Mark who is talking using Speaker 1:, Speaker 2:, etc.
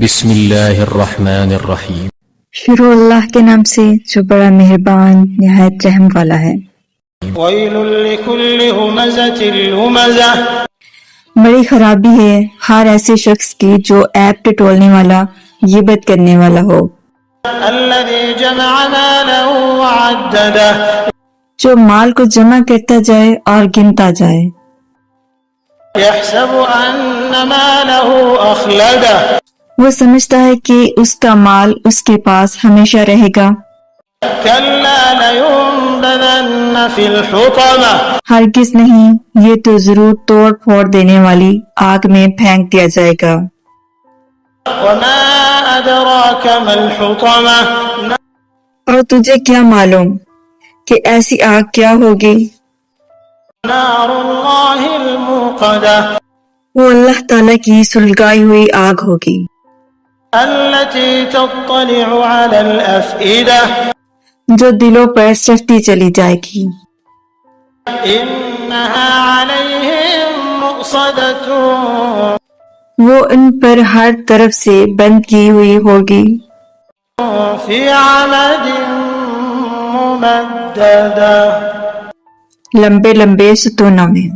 Speaker 1: بسم اللہ الرحمن الرحیم۔
Speaker 2: شروع اللہ کے نام سے جو بڑا مہربان نہایت رحم والا ہے۔
Speaker 3: ویل لکل ہمزۃ لمزہ،
Speaker 2: بڑی خرابی ہے ہر ایسے شخص کی جو عیب ٹٹولنے والا، غیبت کرنے والا ہو،
Speaker 3: الذی جمع مالا وعددہ،
Speaker 2: جو مال کو جمع کرتا جائے اور گنتا جائے،
Speaker 3: یحسب ان مالہ اخلدہ،
Speaker 2: وہ سمجھتا ہے کہ اس کا مال اس کے پاس ہمیشہ رہے گا۔
Speaker 3: کلا لینبذن فی الحطمہ،
Speaker 2: ہرگز نہیں، یہ تو ضرور توڑ پھوڑ دینے والی آگ میں پھینک دیا جائے گا۔
Speaker 3: وما ادراک ما الحطمہ،
Speaker 2: اور تجھے کیا معلوم کہ ایسی آگ کیا ہوگی؟
Speaker 3: نار اللہ الموقدہ،
Speaker 2: وہ اللہ تعالیٰ کی سلگائی ہوئی آگ ہوگی،
Speaker 3: التي تطلع على الافئدہ،
Speaker 2: جو دلوں پر سرتی چلی جائے گی۔
Speaker 3: انہا علیہم مؤصدۃ،
Speaker 2: وہ ان پر ہر طرف سے بند کی ہوئی ہوگی،
Speaker 3: فی عمد ممددہ،
Speaker 2: لمبے لمبے ستونوں میں۔